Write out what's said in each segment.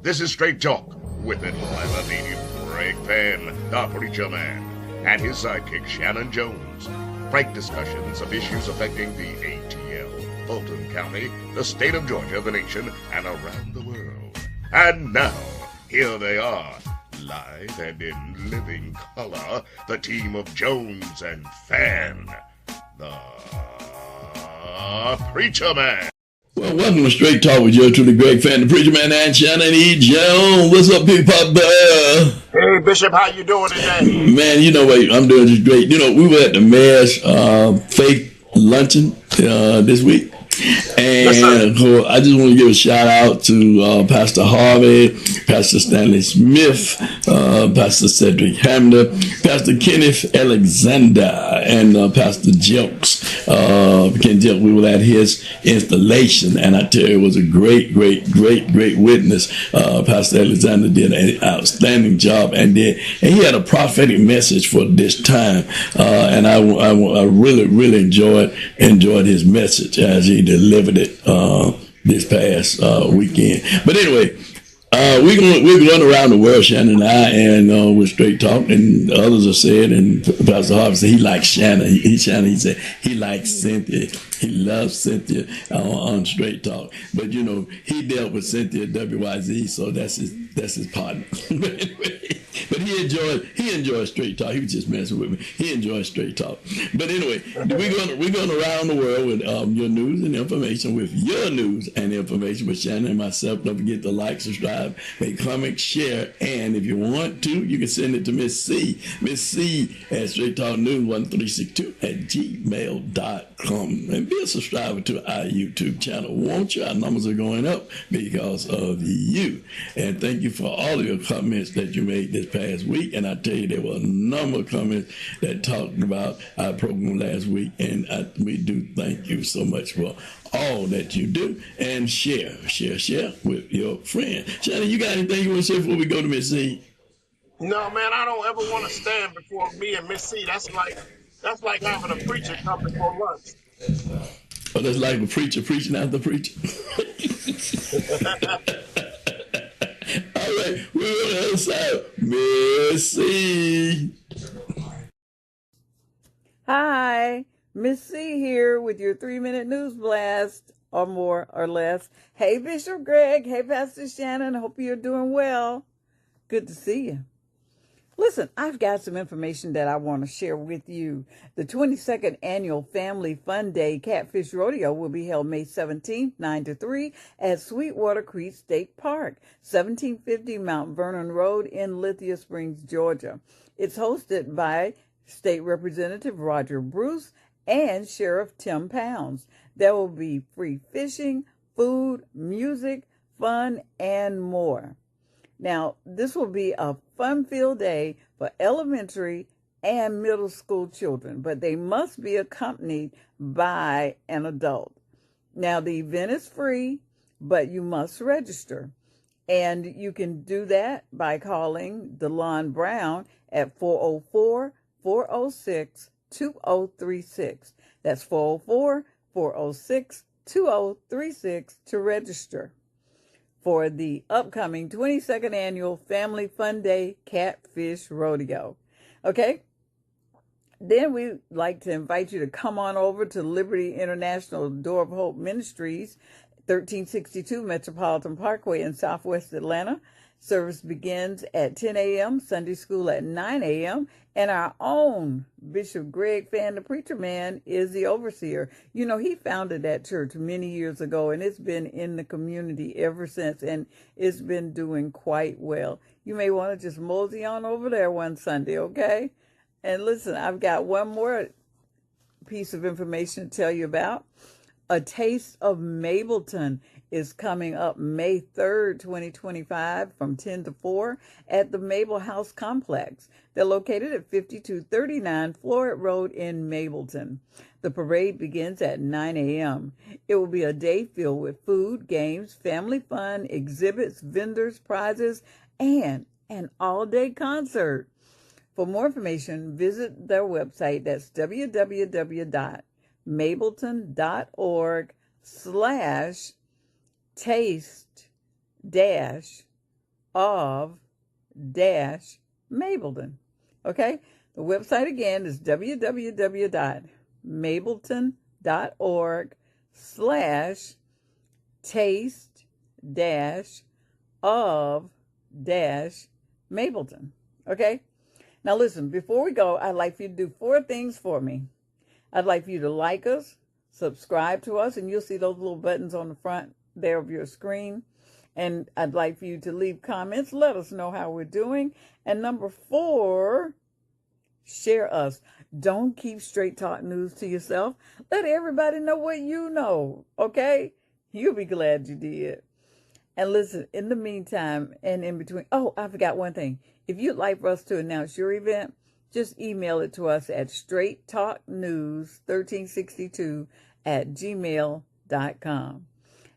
This is Straight Talk with Enlivening Greg Fann, the Preacher Man, and his sidekick Shanan Jones. Frank discussions of issues affecting the ATL, Fulton County, the state of Georgia, the nation, and around the world. And now, here they are, live and in living color, the team of Jones and Fann, the Preacher Man. Well, welcome to Straight Talk with yours truly, Greg Fann, the Preacher Man, and Shanan E. Jones. What's up, people? Hey, Bishop, how you doing today? Man, you know what? I'm doing just great. You know, we were at the Mayor's Faith Luncheon this week. And yes, I just want to give a shout out to Pastor Harvey, Pastor Stanley Smith, Pastor Cedric Hamner, Pastor Kenneth Alexander, and Pastor Jelks. We were at his installation, and I tell you, it was a great witness. Pastor Alexander did an outstanding job, and he had a prophetic message for this time, and I really enjoyed his message as he delivered it this past weekend. But anyway, we're going around the world, Shanan and I, and with Straight Talk, and others have said, and Pastor Harvey said he likes Shanan. He said he likes Cynthia. He loves Cynthia on Straight Talk. But you know, he dealt with Cynthia WYZ, so that's his partner. But anyway, but he enjoyed Straight Talk. He was just messing with me. He enjoyed Straight Talk. But anyway, we're going around the world with your news and information, with your news and information with Shanan and myself. Don't forget to like, subscribe, make comments, share, and if you want to, you can send it to Miss C at Straight Talk News 1362 at gmail.com. And be a subscriber to our YouTube channel, won't you? Our numbers are going up because of you. And thank you for all of your comments that you made this past week. And I tell you, there were a number of comments that talked about our program last week. And we do thank you so much for all that you do. And share with your friend. Shannon, you got anything you want to say before we go to Miss C? No, man, I don't ever want to stand before me and Miss C. That's like having a preacher come before lunch. Oh, that's like a preacher preaching after preacher. All right, we're on the other side. Miss C. Hi, Miss C here with your 3-minute news blast, or more or less. Hey, Bishop Greg. Hey, Pastor Shanan. Hope you're doing well. Good to see you. Listen, I've got some information that I want to share with you. The 22nd Annual Family Fun Day Catfish Rodeo will be held May 17th, 9 to 3 at Sweetwater Creek State Park, 1750 Mount Vernon Road in Lithia Springs, Georgia. It's hosted by State Representative Roger Bruce and Sheriff Tim Pounds. There will be free fishing, food, music, fun, and more. Now, this will be a fun-filled day for elementary and middle school children, but they must be accompanied by an adult. Now, the event is free, but you must register. And you can do that by calling DeLon Brown at 404-406-2036. That's 404-406-2036 to register for the upcoming 22nd Annual Family Fun Day Catfish Rodeo. Okay? Then we'd like to invite you to come on over to Liberty International Door of Hope Ministries, 1362 Metropolitan Parkway in Southwest Atlanta. Service begins at 10 a.m., Sunday school at 9 a.m., and our own Bishop Greg Fann, the Preacher Man, is the overseer. You know, he founded that church many years ago, and it's been in the community ever since, and it's been doing quite well. You may want to just mosey on over there one Sunday, okay? And listen, I've got one more piece of information to tell you about. A Taste of Mableton is coming up May 3rd, 2025 from 10 to 4 at the Mabel House Complex. They're located at 5239 Floyd Road in Mableton. The parade begins at 9 a.m. It will be a day filled with food, games, family fun, exhibits, vendors, prizes, and an all-day concert. For more information, visit their website. That's www.mableton.org/taste of dash Mableton. Okay? The website again is www.mableton.org/taste dash of dash Mableton. Okay? Now listen, before we go, I'd like for you to do 4 things for me. I'd like for you to like us, subscribe to us, and you'll see those little buttons on the front there of your screen. And I'd like for you to leave comments. Let us know how we're doing. And number 4, share us. Don't keep Straight Talk News to yourself. Let everybody know what you know, okay? You'll be glad you did. And listen, in the meantime and in between, oh, I forgot one thing. If you'd like for us to announce your event, just email it to us at straighttalknews1362@gmail.com.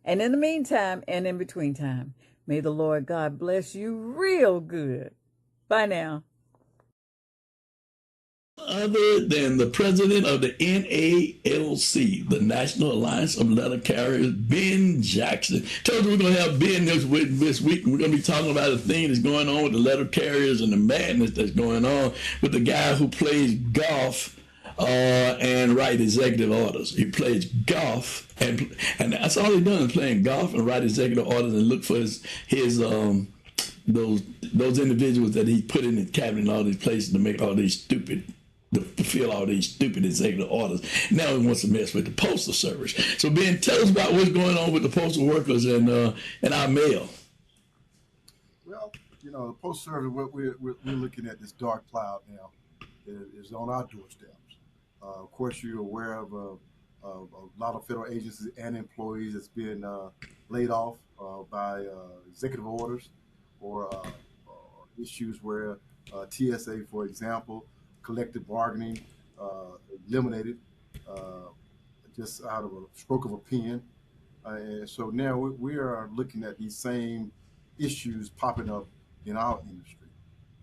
And in the meantime and in between time, may the Lord God bless you real good. Bye now. Other than the president of the NALC, the National Alliance of Letter Carriers, Ben Jackson. Told you we're going to have Ben this week. We're going to be talking about the thing that's going on with the letter carriers and the madness that's going on with the guy who plays golf and write executive orders. He plays golf, and that's all he does is playing golf and write executive orders and look for his those individuals that he put in the cabinet in all these places to make all these stupid, to fulfill all these stupid executive orders. Now he wants to mess with the Postal Service. So Ben, tell us about what's going on with the postal workers and our mail. Well, the Postal Service, what we're looking at, this dark cloud now is on our doorsteps. Of course, you're aware of a lot of federal agencies and employees that's been laid off by executive orders or issues where TSA, for example, collective bargaining eliminated just out of a stroke of a pen. And so now we are looking at these same issues popping up in our industry.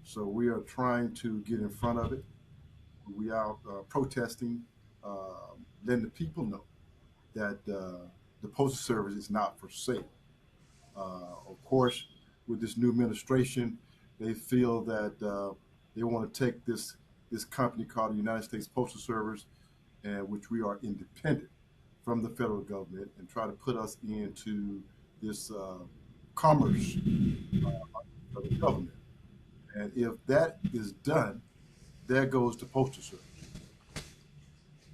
So we are trying to get in front of it. We are protesting, letting the people know that the Postal Service is not for sale. Of course, with this new administration, they feel that they want to take this company called the United States Postal Service, which we are independent from the federal government, and try to put us into this commerce of the government. And if that is done, there goes the Postal Service.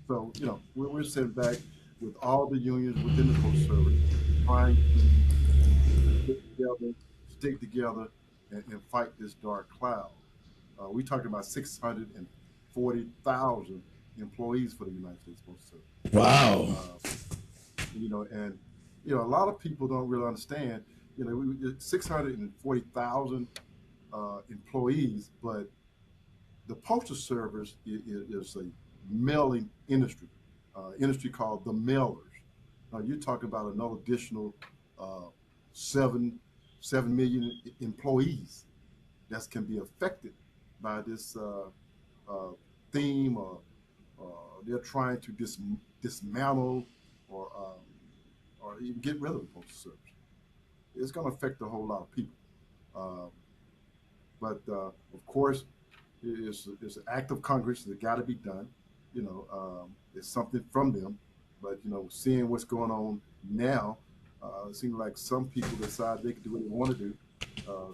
So, we're sitting back with all the unions within the Postal Service trying to stick together and fight this dark cloud. We talked about 640,000 employees for the United States Postal Service. Wow. And a lot of people don't really understand. 640,000 employees, but the Postal Service is a mailing industry called the mailers. Now you're talking about another additional 7 million employees that can be affected by this theme, or they're trying to dismantle or even get rid of the Postal Service. It's going to affect a whole lot of people. But of course, it's an act of Congress that got to be done. It's something from them. But seeing what's going on now, it seems like some people decide they can do what they want to do,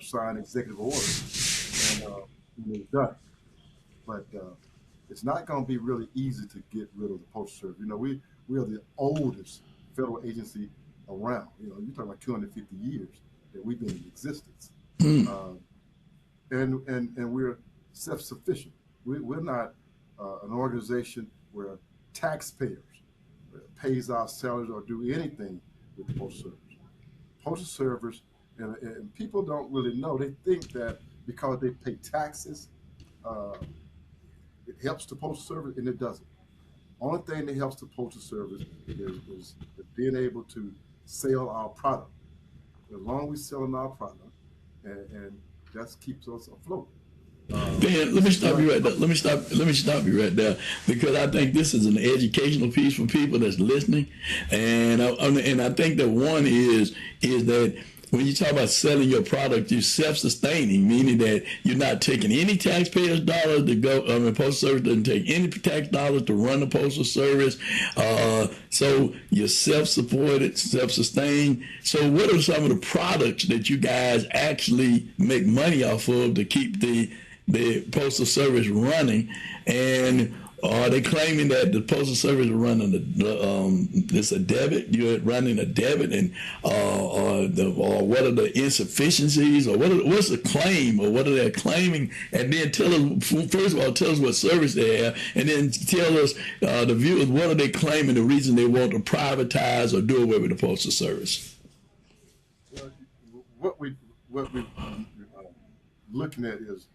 sign executive orders, and it's done. But it's not going to be really easy to get rid of the Postal Service. We are the oldest federal agency around. You're talking about 250 years that we've been in existence. And we're self-sufficient. We're not an organization where taxpayers pays our salaries or do anything with the Postal Service. Postal Service, and people don't really know. They think that because they pay taxes, it helps the Postal Service, and it doesn't. Only thing that helps the Postal Service is being able to sell our product. As long as we're selling our product, and that keeps us afloat. Ben, let me stop you right there. Let me stop you right there, because I think this is an educational piece for people that's listening, and I think that one is that when you talk about selling your product, you're self-sustaining, meaning that you're not taking any taxpayers' dollars to go. Postal Service doesn't take any tax dollars to run the Postal Service. So you're self-supported, self-sustained. So what are some of the products that you guys actually make money off of to keep the Postal Service running? And are they claiming that the Postal Service is running it's a debit? You're running a debit, and or what are the insufficiencies, or what's the claim, or what are they claiming? And then tell us, first of all, tell us what service they have, and then tell us, the viewers, what are they claiming the reason they want to privatize or do away with the Postal Service? Well, what we looking at is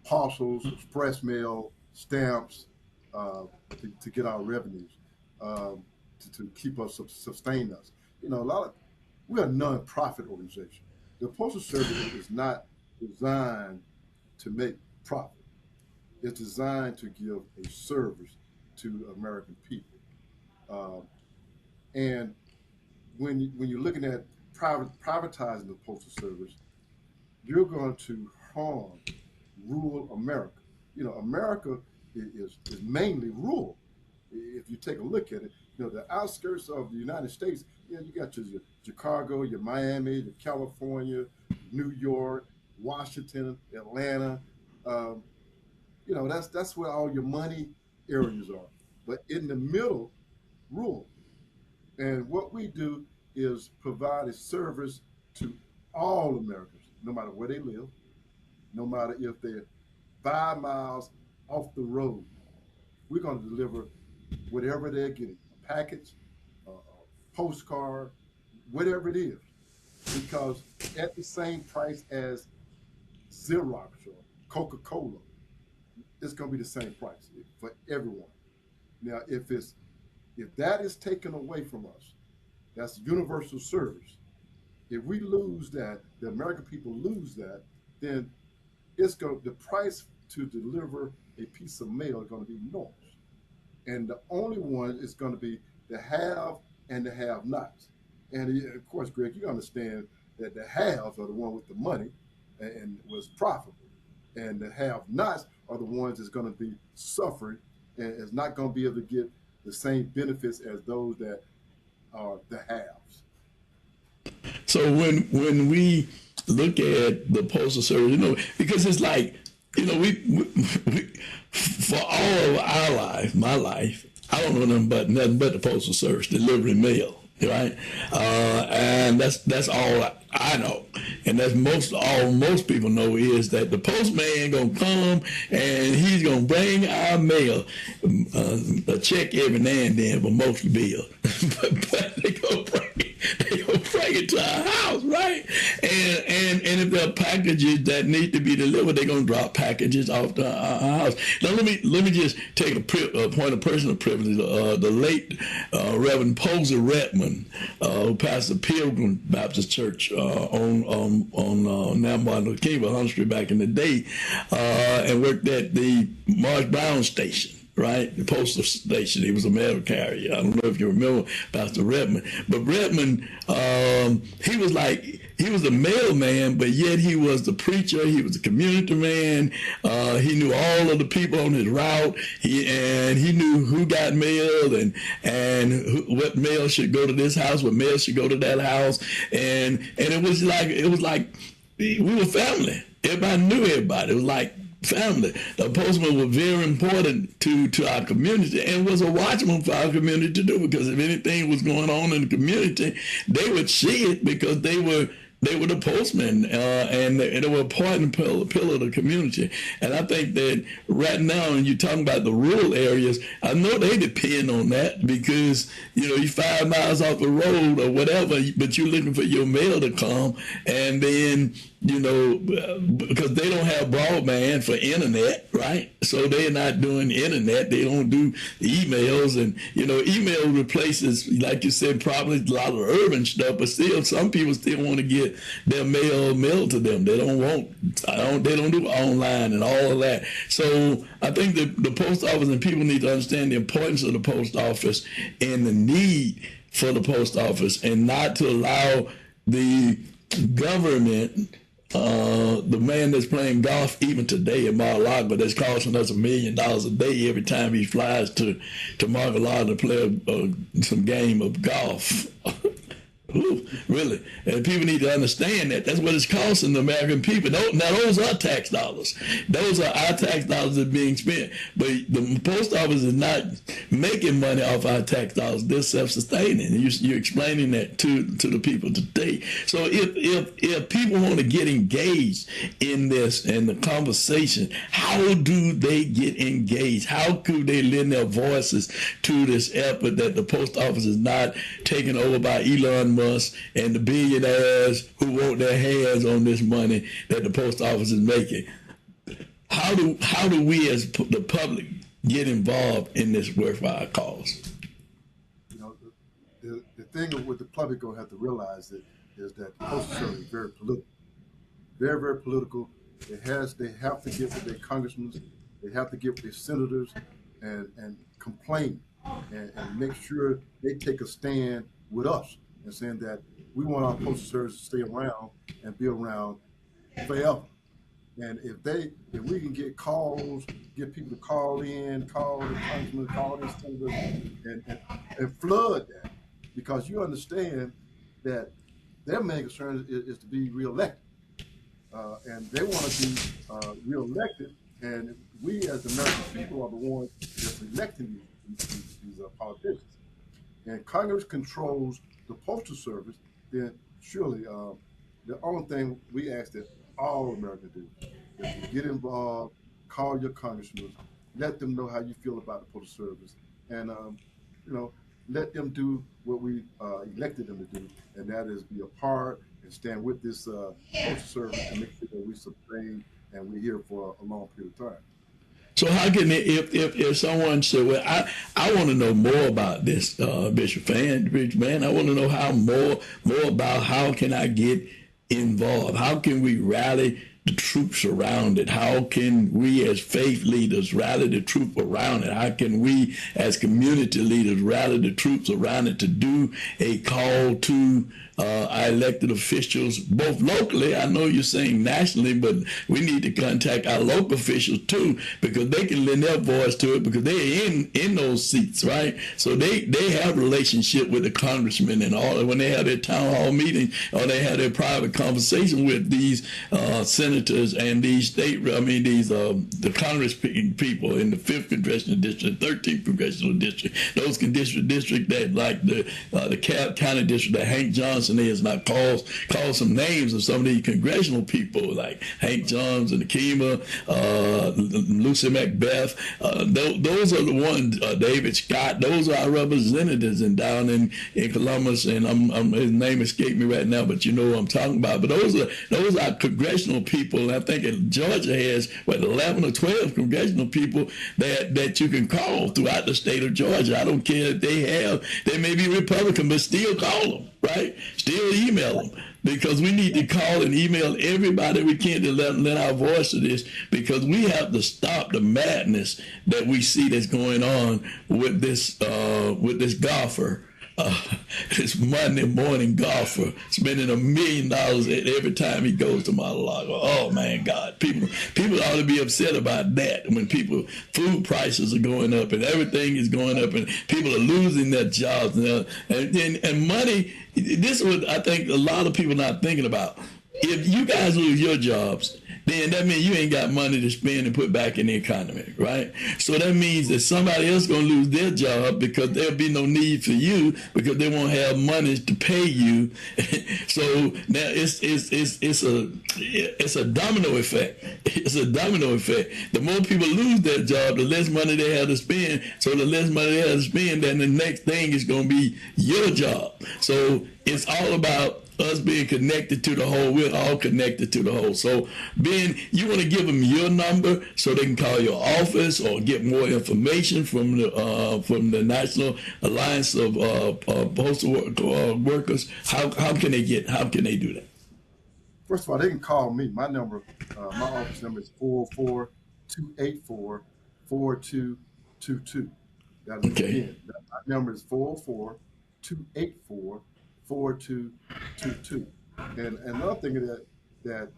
parcels, express mail, stamps. To get our revenues, to keep us, sustain us. We're a non-profit organization. The Postal Service is not designed to make profit. It's designed to give a service to American people. And when you're looking at privatizing the Postal Service, you're going to harm rural America. America is mainly rural. If you take a look at it, the outskirts of the United States, you got your Chicago, your Miami, your California, New York, Washington, Atlanta. That's where all your money areas are. But in the middle, rural. And what we do is provide a service to all Americans, no matter where they live, no matter if they're 5 miles off the road. We're going to deliver whatever they're getting, a package, a postcard, whatever it is, because at the same price as Xerox or Coca-Cola, it's going to be the same price for everyone. Now, if that is taken away from us, that's universal service. If we lose that, the American people lose that, then the price to deliver a piece of mail is going to be enormous. And the only one is going to be the have and the have-nots. And of course, Greg, you understand that the haves are the one with the money and was profitable. And the have-nots are the ones that's going to be suffering and is not going to be able to get the same benefits as those that are the haves. So when we look at the Postal Service, because it's like, we for all of our life, my life, I don't know nothing but the Postal Service delivering mail, right? And that's all I know, and that's most people know is that the postman gonna come and he's gonna bring our mail, a check every now and then, but mostly bill. but they gonna bring it to our house, right? And if there are packages that need to be delivered, they're gonna drop packages off to our house. Now let me just take a point of personal privilege. The late Reverend Posey Redmond, who pastored Pilgrim Baptist Church on now Martin Luther King, 100th Street back in the day, and worked at the Marsh Brown station. Right, the postal station. He was a mail carrier. I don't know if you remember Pastor Redmond, but Redmond, he was a mailman, but yet he was the preacher. He was a community man. He knew all of the people on his route. He knew who got mail and what mail should go to this house, what mail should go to that house, and it was like we were family. Everybody knew everybody. It was like family. The postman was very important to our community and was a watchman for our community to do, because if anything was going on in the community, they would see it because they were the postmen, and they were a part and pillar of the community. And I think that right now, when you're talking about the rural areas, I know they depend on that because, you're 5 miles off the road or whatever, but you're looking for your mail to come, and then, because they don't have broadband for internet, right? So they're not doing internet. They don't do emails, and, email replaces, like you said, probably a lot of urban stuff, but still some people still want to get their mail to them. They don't do online and all of that. So I think that the post office and people need to understand the importance of the post office and the need for the post office, and not to allow the government, the man that's playing golf even today in Mar-a-Lago, that's costing us $1 million a day every time he flies to Mar-a-Lago to play some game of golf. Ooh, really? And people need to understand that. That's what it's costing the American people. Now, those are tax dollars. Those are our tax dollars that are being spent. But the post office is not making money off our tax dollars. They're self-sustaining. You're explaining that to the people today. So if people want to get engaged in this and the conversation, how do they get engaged? How could they lend their voices to this effort that the post office is not taken over by Elon Musk and the billionaires who want their hands on this money that the post office is making? How do we as the public get involved in this worthwhile cause? You know, the thing with the public gonna have to realize is that the Postal Service is very political, very, very political. They have to get with their congressmen, they have to get with their senators, and complain and make sure they take a stand with us and saying that we want our Postal Service to stay around and be around forever. And if we can get calls, get people to call the congressmen, call the senators, and flood that, because you understand that their main concern is to be reelected, and they want to be reelected. And we, as the American people, are the ones that's electing these politicians. And Congress controls the Postal Service. Then surely the only thing we ask that all Americans do is to get involved, call your congressmen, let them know how you feel about the Postal Service, and let them do what we elected them to do, and that is be a part and stand with this Postal Service and make sure that we sustain and we're here for a long period of time. So how can if someone said, well, I want to know more about this, Bishop Fann, man, I want to know how more about how can I get involved? How can we rally the troops around it? How can we as faith leaders rally the troop around it? How can we as community leaders rally the troops around it to do a call to our elected officials, both locally? I know you're saying nationally, but we need to contact our local officials too, because they can lend their voice to it, because they're in those seats, right? So they have a relationship with the congressmen and all. When they have their town hall meeting or they have their private conversation with these senators and these the Congress people in the 5th congressional district, 13th congressional district, those district that like the county district that Hank Johnson is, not call some names of some of these congressional people like Hank Johns and Akima, Lucy Macbeth. Those are the ones, David Scott. Those are our representatives and down in Columbus, and his name escaped me right now, but you know what I'm talking about. But those are congressional people. And I think Georgia has 11 or 12 congressional people that you can call throughout the state of Georgia. I don't care if they may be Republican, but still call them, right? Still email them, because we need to call and email everybody we can to let our voice to this, because we have to stop the madness that we see that's going on with this golfer. This Monday morning golfer spending $1 million every time he goes to Mar-a-Lago. Oh man, God, people ought to be upset about that. When food prices are going up and everything is going up and people are losing their jobs and money. This is what I think a lot of people are not thinking about. If you guys lose your jobs, then that means you ain't got money to spend and put back in the economy, right? So that means that somebody else gonna lose their job, because there'll be no need for you, because they won't have money to pay you. So now it's a domino effect. It's a domino effect. The more people lose their job, the less money they have to spend. So the less money they have to spend, then the next thing is gonna be your job. So it's all about us being connected to the whole. We're all connected to the whole. So, Ben, you want to give them your number so they can call your office or get more information from the National Alliance of Postal Workers. How can they do that? First of all, they can call me. My number, my office number is 404-284-4222. That's Okay. Again, my number is 404-284-4222. And another thing that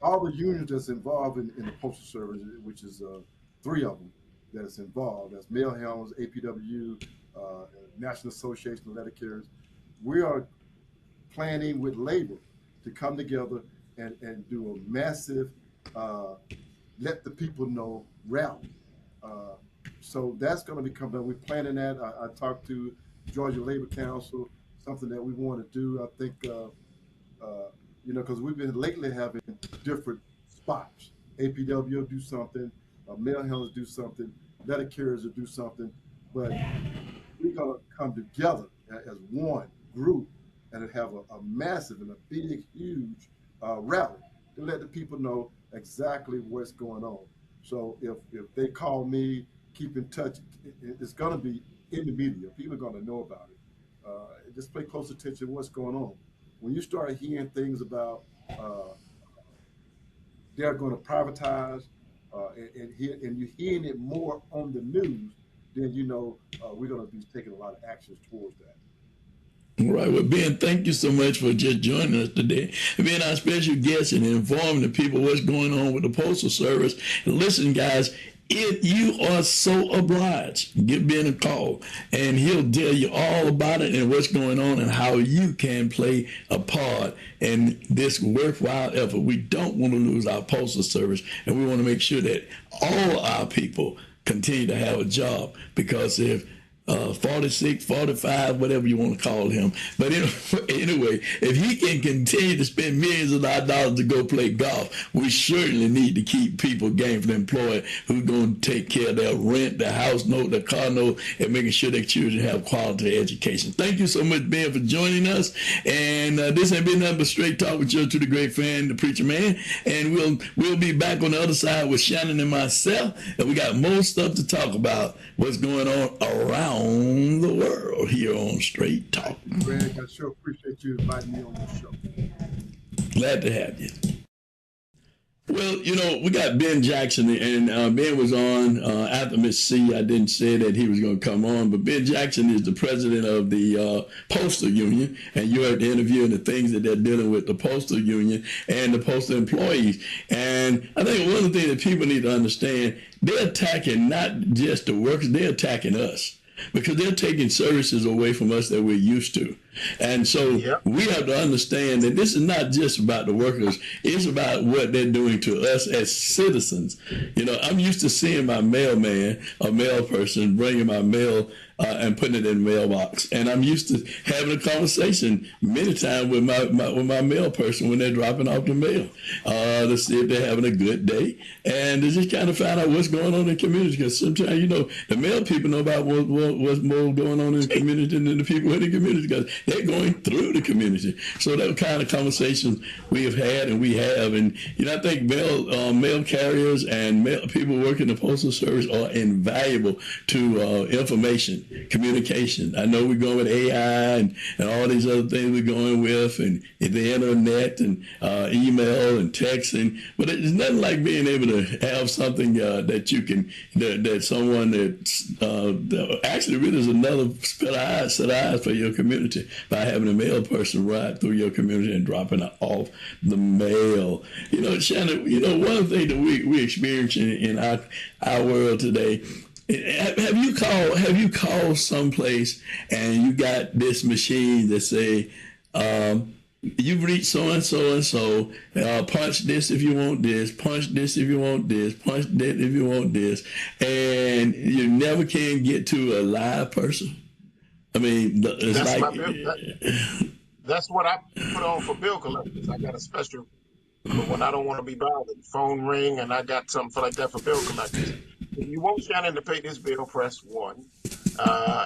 all the unions that's involved in the Postal Service, which is three of them that is involved, that's Mail Helms, APW, National Association of Letter Carriers. We are planning with labor to come together and do a massive let the people know rally. Uh, so that's going to be coming up. We're planning that. I talked to Georgia Labor Council, something that we want to do. I think, because we've been lately having different spots. APW will do something, mail handlers do something, letter carriers will do something, but we're going to come together as one group and have a massive and a big, huge rally to let the people know exactly what's going on. So if they call me, keep in touch. It's going to be in the media. People are going to know about it. Just pay close attention to what's going on. When you start hearing things about uh, they're going to privatize, and you're hearing it more on the news, then we're going to be taking a lot of actions towards that. All right. Well, Ben, thank you so much for just joining us today and being our special guest and informing the people what's going on with the Postal Service. And listen, guys, if you are so obliged, give Ben a call and he'll tell you all about it and what's going on and how you can play a part in this worthwhile effort. We don't want to lose our Postal Service, and we want to make sure that all our people continue to have a job, because if 46, 45, whatever you want to call him. But anyway, if he can continue to spend millions of dollars to go play golf, we certainly need to keep people gainfully employed who's going to take care of their rent, their house note, their car note, and making sure their children have quality education. Thank you so much, Ben, for joining us. And this ain't been nothing but straight talk with you, to the great fan, the preacher man. And we'll be back on the other side with Shanan and myself. And we got more stuff to talk about, what's going on around the world here on Straight Talk. Greg, I sure appreciate you inviting me on your show. Glad to have you. Well, we got Ben Jackson, and Ben was on after Miss C. I didn't say that he was going to come on, but Ben Jackson is the president of the Postal Union, and you heard the interview and the things that they're dealing with the Postal Union and the postal employees. And I think one of the things that people need to understand, they're attacking not just the workers, they're attacking us, because they're taking services away from us that we're used to. And so we have to understand that this is not just about the workers. It's about what they're doing to us as citizens. I'm used to seeing my mailman, a mail person, bringing my mail and putting it in the mailbox. And I'm used to having a conversation many times with my mail person when they're dropping off the mail to see if they're having a good day, and to just kind of find out what's going on in the community. Because sometimes, the mail people know about what's more going on in the community than the people in the community, because they're going through the community. So that kind of conversations we have had and we have. And, I think mail carriers and people working the Postal Service are invaluable to information, communication. I know we're going with AI and all these other things we're going with, and the internet and email and texting, but it's nothing like being able to have something that you can, that someone that actually really is another set of eyes for your community, by having a mail person ride through your community and dropping off the mail. Shannon, one of the things that we experience in our world today, have you called someplace and you got this machine that say, you've reached so and so and so, punch this if you want this, punch this if you want this, punch that if you want this, and you never can get to a live person? I mean, it's that's what I put on for bill collectors. I got a special for when I don't want to be bothered. Phone ring, and I got something like that for bill collectors. If you want Shannon to pay this bill, press 1.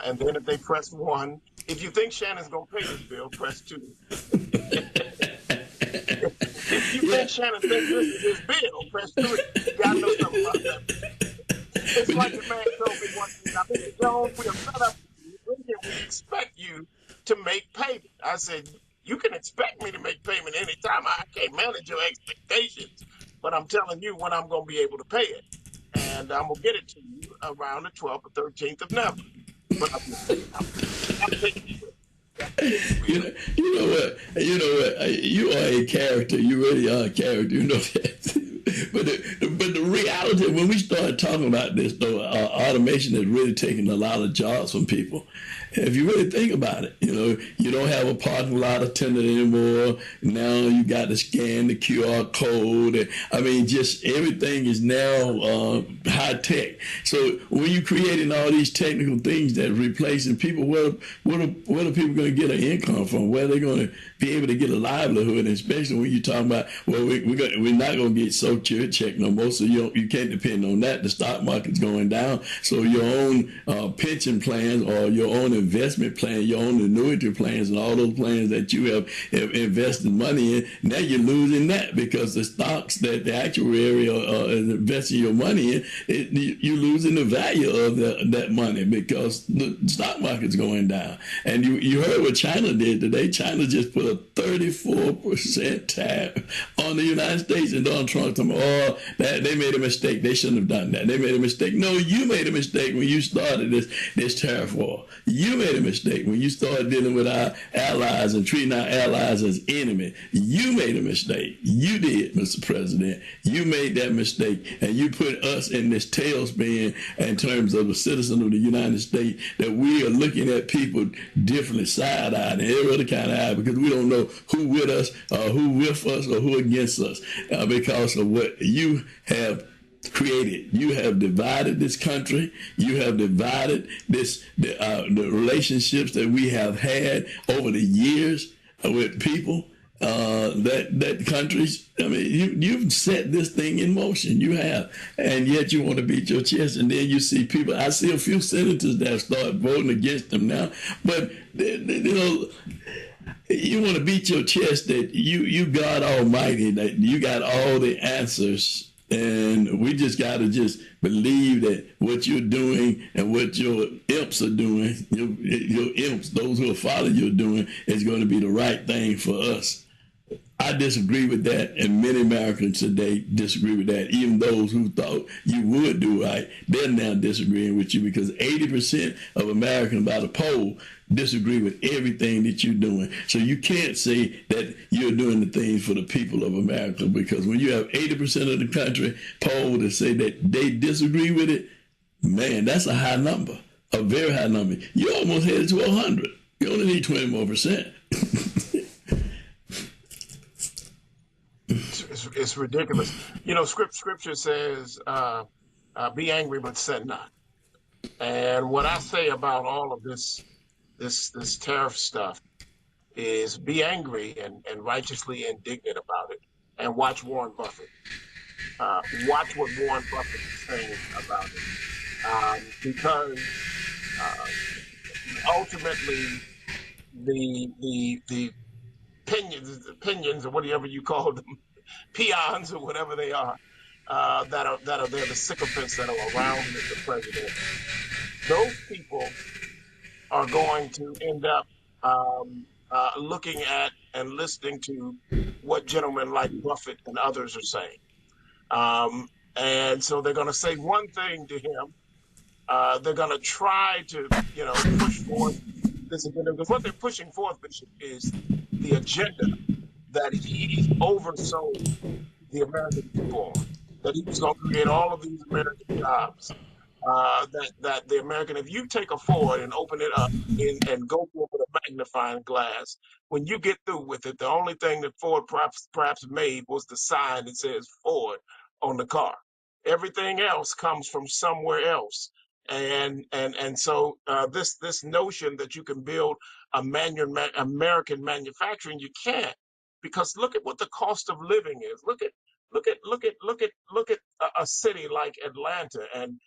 And then if they press 1, if you think Shannon's going to pay this bill, press 2. If you think Shannon thinks this is his bill, press 3. You got to know something about that. It's like the man told me one thing. I think, Jones, we are set up. We expect you to make payment. I said, you can expect me to make payment anytime. I can't manage your expectations, but I'm telling you when I'm going to be able to pay it. And I'm going to get it to you around the 12th or 13th of November. But I'm taking it. You know what? You know what? You are a character. You really are a character. You know that. but the reality, when we start talking about this, though, automation is really taking a lot of jobs from people. If you really think about it, you don't have a parking lot attendant anymore. Now you got to scan the QR code. I mean, just everything is now high tech. So when you're creating all these technical things that are replacing people, where are people going to get an income from? Where are they going to be able to get a livelihood? And especially when you're talking about, well, we're not going to get social check no more, so you can't depend on that. The stock market's going down, so your own pension plans or your own investment plan, your own annuity plans, and all those plans that you have invested money in, now you're losing that because the stocks that the actuary is investing your money in, you're losing the value of that money because the stock market's going down. And you heard what China did today. China just put a 34% tariff on the United States, and Donald Trump told me, oh, that they made a mistake. They shouldn't have done that. They made a mistake. No, you made a mistake when you started this tariff war. You made a mistake when you started dealing with our allies and treating our allies as enemy. You made a mistake. You did, Mr. President. You made that mistake, and you put us in this tailspin in terms of a citizen of the United States that we are looking at people differently, side-eyed and every other kind of eye, because we don't know who with us, who with us, or who against us, because of what you have created. You have divided this country. You have divided the relationships that we have had over the years with people, that countries. I mean, you've set this thing in motion. You have, and yet you want to beat your chest, and then you see people. I see a few senators that start voting against them now, but you want to beat your chest that you God Almighty, that you got all the answers. And we just got to just believe that what you're doing and what your imps are doing, your imps, those who are following you, are doing, is going to be the right thing for us. I disagree with that, and many Americans today disagree with that. Even those who thought you would do right, they're now disagreeing with you because 80% of Americans by the poll disagree with everything that you're doing. So you can't say that you're doing the things for the people of America, because when you have 80% of the country polled to say that they disagree with it, man, that's a high number, a very high number. You almost headed to 100. You only need 20 more percent. It's ridiculous. Scripture says, be angry, but sin not. And what I say about all of this tariff stuff is be angry and righteously indignant about it, and watch Warren Buffett. Watch what Warren Buffett is saying about it, because ultimately the opinions or whatever you call them, peons or whatever they are, that are there, the sycophants that are around the president. Those people are going to end up looking at and listening to what gentlemen like Buffett and others are saying. And so they're going to say one thing to him. They're going to try to, push forth this agenda, because what they're pushing forth, Bishop, is the agenda that he oversold the American people on, that he was going to create all of these American jobs. That the American, if you take a Ford and open it up and go through it with a magnifying glass, when you get through with it, the only thing that Ford perhaps made was the sign that says Ford on the car. Everything else comes from somewhere else. And so this notion that you can build American manufacturing, you can't, because look at what the cost of living is. Look at a city like Atlanta, and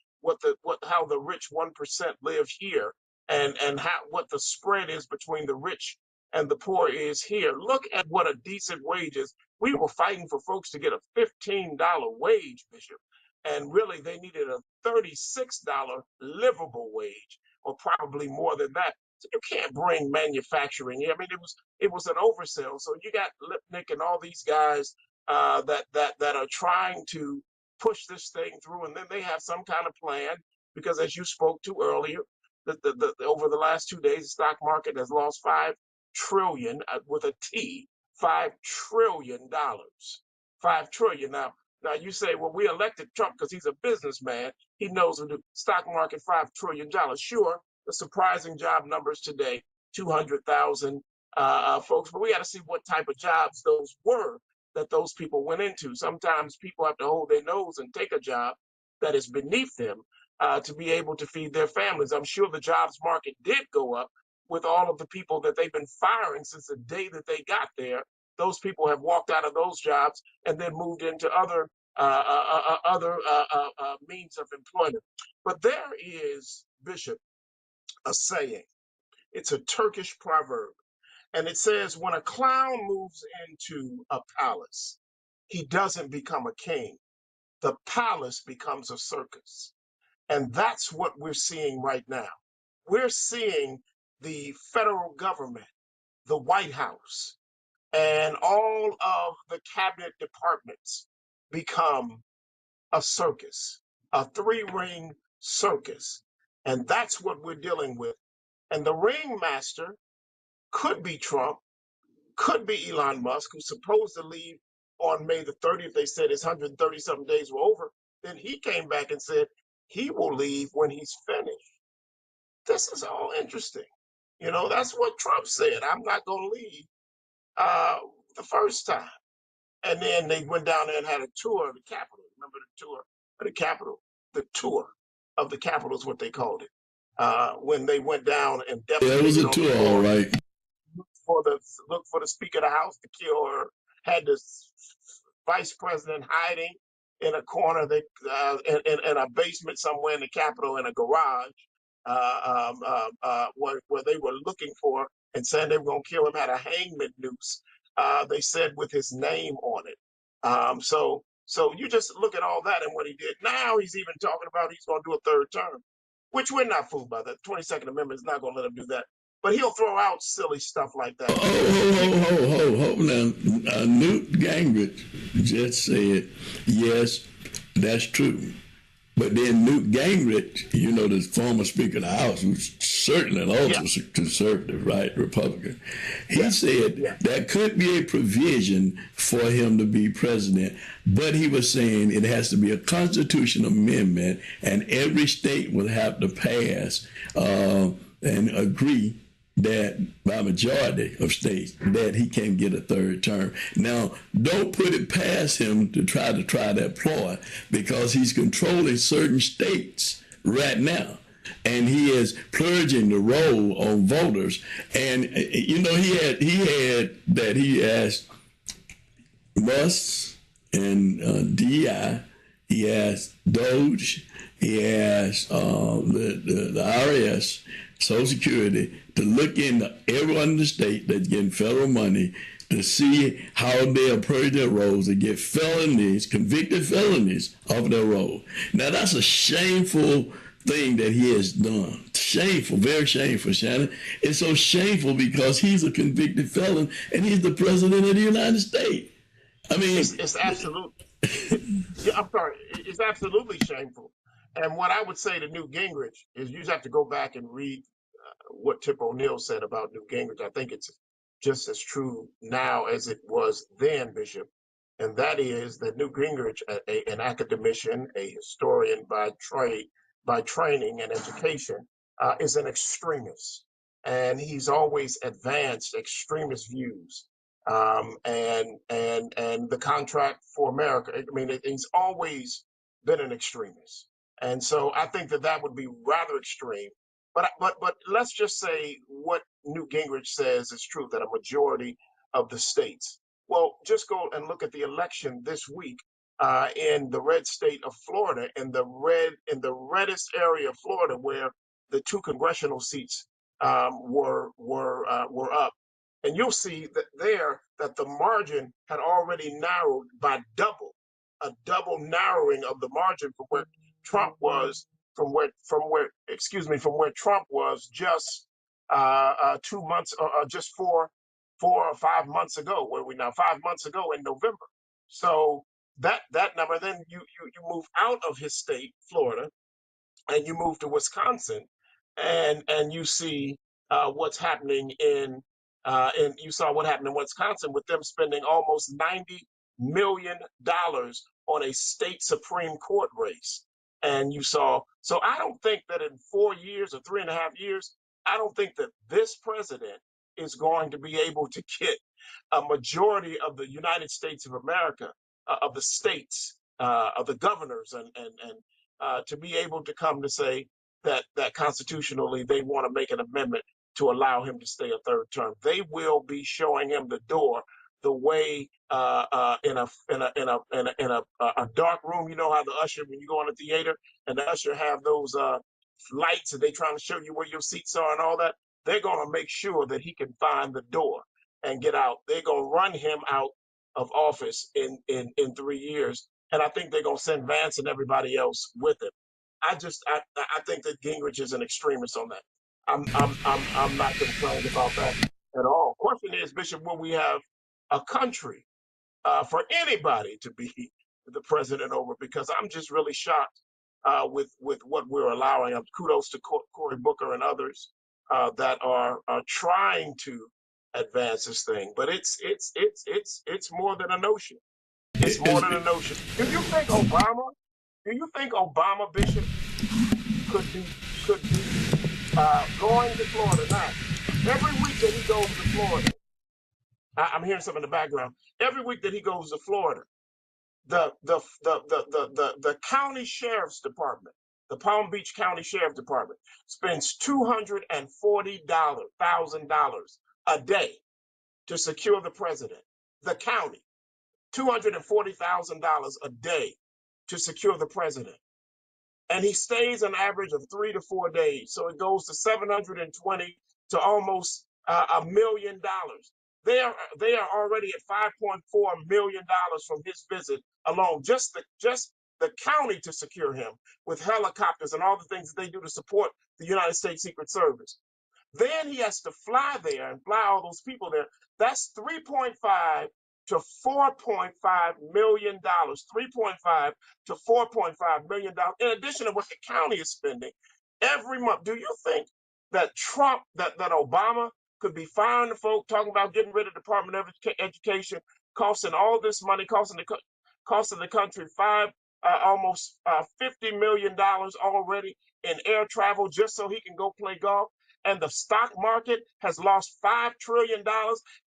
how the rich 1% live here, and what the spread is between the rich and the poor is here. Look at what a decent wage is. We were fighting for folks to get a $15 wage, Bishop, and really they needed a $36 livable wage, or probably more than that. So you can't bring manufacturing here. I mean, it was an oversell. So you got Lipnick and all these guys that are trying to push this thing through, and then they have some kind of plan, because as you spoke to earlier, over the last 2 days, the stock market has lost $5 trillion with a T, $5 trillion, $5 trillion. Now you say, well, we elected Trump because he's a businessman. He knows the stock market $5 trillion. Sure, the surprising job numbers today, 200,000 folks, but we got to see what type of jobs those were that those people went into. Sometimes people have to hold their nose and take a job that is beneath them to be able to feed their families. I'm sure the jobs market did go up with all of the people that they've been firing since the day that they got there. Those people have walked out of those jobs and then moved into other means of employment. But there is, Bishop, a saying. It's a Turkish proverb. And it says, when a clown moves into a palace, he doesn't become a king. The palace becomes a circus. And that's what we're seeing right now. We're seeing the federal government, the White House, and all of the cabinet departments become a circus, a three-ring circus. And that's what we're dealing with. And the ringmaster could be Trump, could be Elon Musk, who's supposed to leave on May the 30th. They said his 130 something days were over. Then he came back and said he will leave when he's finished. This is all interesting. You know, that's what Trump said. I'm not going to leave the first time. And then they went down there and had a tour of the Capitol. Remember the tour of the Capitol? The tour of the Capitol is what they called it. When they went down and Yeah, it was a tour, all right. Look for the Speaker of the House to kill her. Had the Vice President hiding in a corner, in a basement somewhere in the Capitol, in a garage, where they were looking for and saying they were going to kill him. Had a hangman noose. They said with his name on it. So you just look at all that and what he did. Now he's even talking about he's going to do a third term, which we're not fooled by that. 22nd Amendment is not going to let him do that. But he'll throw out silly stuff like that. Ho. Now, Newt Gingrich just said, yes, that's true. But then Newt Gingrich, you know, the former Speaker of the House, who's certainly an ultra conservative, right, Republican, he said that could be a provision for him to be president, but he was saying it has to be a constitutional amendment, and every state will have to pass and agree that by majority of states that he can get a third term. Now, don't put it past him to try that ploy, because he's controlling certain states right now, and he is purging the roll on voters. And you know, he asked Musk and DEI, he asked Doge, he asked the IRS, Social Security, to look into everyone in the state that's getting federal money to see how they'll purge their rolls and get felonies, convicted felonies off their roll. Now, that's a shameful thing that he has done. Shameful, very shameful, Shanan. It's so shameful because he's a convicted felon and he's the president of the United States. I mean, it's absolute. I'm sorry. It's absolutely shameful. And what I would say to Newt Gingrich is you just have to go back and read what Tip O'Neill said about Newt Gingrich. I think it's just as true now as it was then, Bishop. And that is that Newt Gingrich, an academician, a historian by training and education, is an extremist. And he's always advanced extremist views. And the contract for America, I mean, he's always been an extremist. And so I think that would be rather extreme. But let's just say what Newt Gingrich says is true, that a majority of the states. Well, just go and look at the election this week in the red state of Florida, in the reddest area of Florida, where the 2 congressional seats were up, and you'll see that the margin had already narrowed by a double narrowing of the margin from where Trump was. From where Trump was just 2 months, or just 4 or 5 months ago. Where we now? 5 months ago in November. So that number. Then you move out of his state, Florida, and you move to Wisconsin, and you see what's happening and you saw what happened in Wisconsin with them spending almost $90 million on a state Supreme Court race. And you saw, so I don't think that in 4 years or 3.5 years, I don't think that this president is going to be able to get a majority of the United States of America, of the states, of the governors, and to be able to come to say that constitutionally they want to make an amendment to allow him to stay a third term. They will be showing him the door the way in a dark room. You know how the usher, when you go in a theater and the usher have those lights and they trying to show you where your seats are and all that. They're going to make sure that he can find the door and get out. They're going to run him out of office in 3 years. And I think they're going to send Vance and everybody else with him. I think that Gingrich is an extremist on that. I'm not concerned about that at all. Question is, Bishop, will we have a country for anybody to be the president over? Because I'm just really shocked with what we're allowing. Kudos to Cory Booker and others that are trying to advance this thing. But it's more than a notion. It's more than a notion. Do you think Obama, Bishop, could be going to Florida now? Every week that he goes to Florida, I'm hearing something in the background. Every week that he goes to Florida, the county sheriff's department, the Palm Beach County Sheriff's Department, spends $240,000 a day to secure the president. The county, $240,000 a day to secure the president. And he stays an average of 3 to 4 days. So it goes to 720 to almost $1 million. They are already at $5.4 million from his visit alone. Just the county to secure him with helicopters and all the things that they do to support the United States Secret Service. Then he has to fly there and fly all those people there. That's $3.5 to $4.5 million. $3.5 to $4.5 million. In addition to what the county is spending every month. Do you think that that Obama could be firing the folk, talking about getting rid of the Department of Education, costing all this money, costing the country almost $50 million already in air travel just so he can go play golf? And the stock market has lost $5 trillion.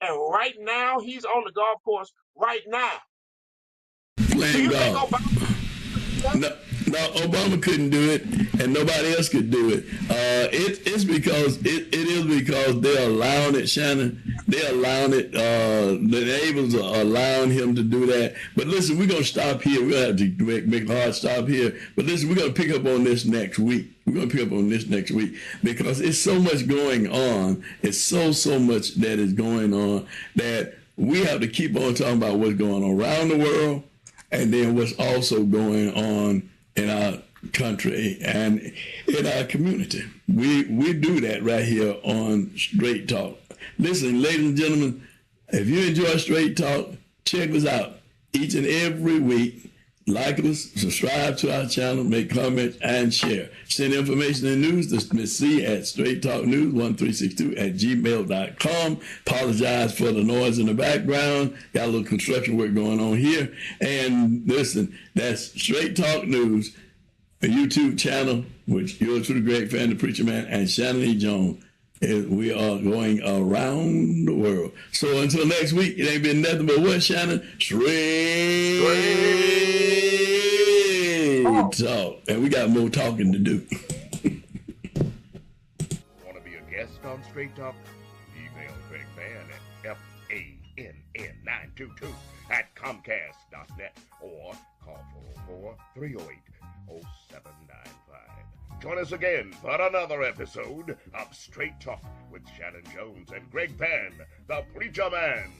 And right now, he's on the golf course right now. Playing golf. No, Obama couldn't do it, and nobody else could do it. It's because it is because they're allowing it, Shanan. They're allowing it. The neighbors are allowing him to do that. But listen, we're gonna stop here. We're gonna have to make a hard stop here. But listen, we're gonna pick up on this next week. We're gonna pick up on this next week because it's so much going on. It's so much that is going on that we have to keep on talking about what's going on around the world, and then what's also going on in our country and in our community. We do that right here on Straight Talk. Listen, ladies and gentlemen, if you enjoy Straight Talk, check us out each and every week. Like us, subscribe to our channel, make comments, and share. Send information and news to Miss C at straighttalknews1362@gmail.com. Apologize for the noise in the background. Got a little construction work going on here. And listen, that's Straight Talk News, a YouTube channel, which you're truly great fan, the Preacher Man, and Shanan E. Jones. We are going around the world. So until next week, it ain't been nothing but what, Shanan? Straight Talk. And we got more talking to do. Want to be a guest on Straight Talk? Email Greg Fann at FANN922@comcast.net or call 404-308-0795. Join us again for another episode of Straight Talk with Shanan Jones and Greg Fann, the Preacher Man.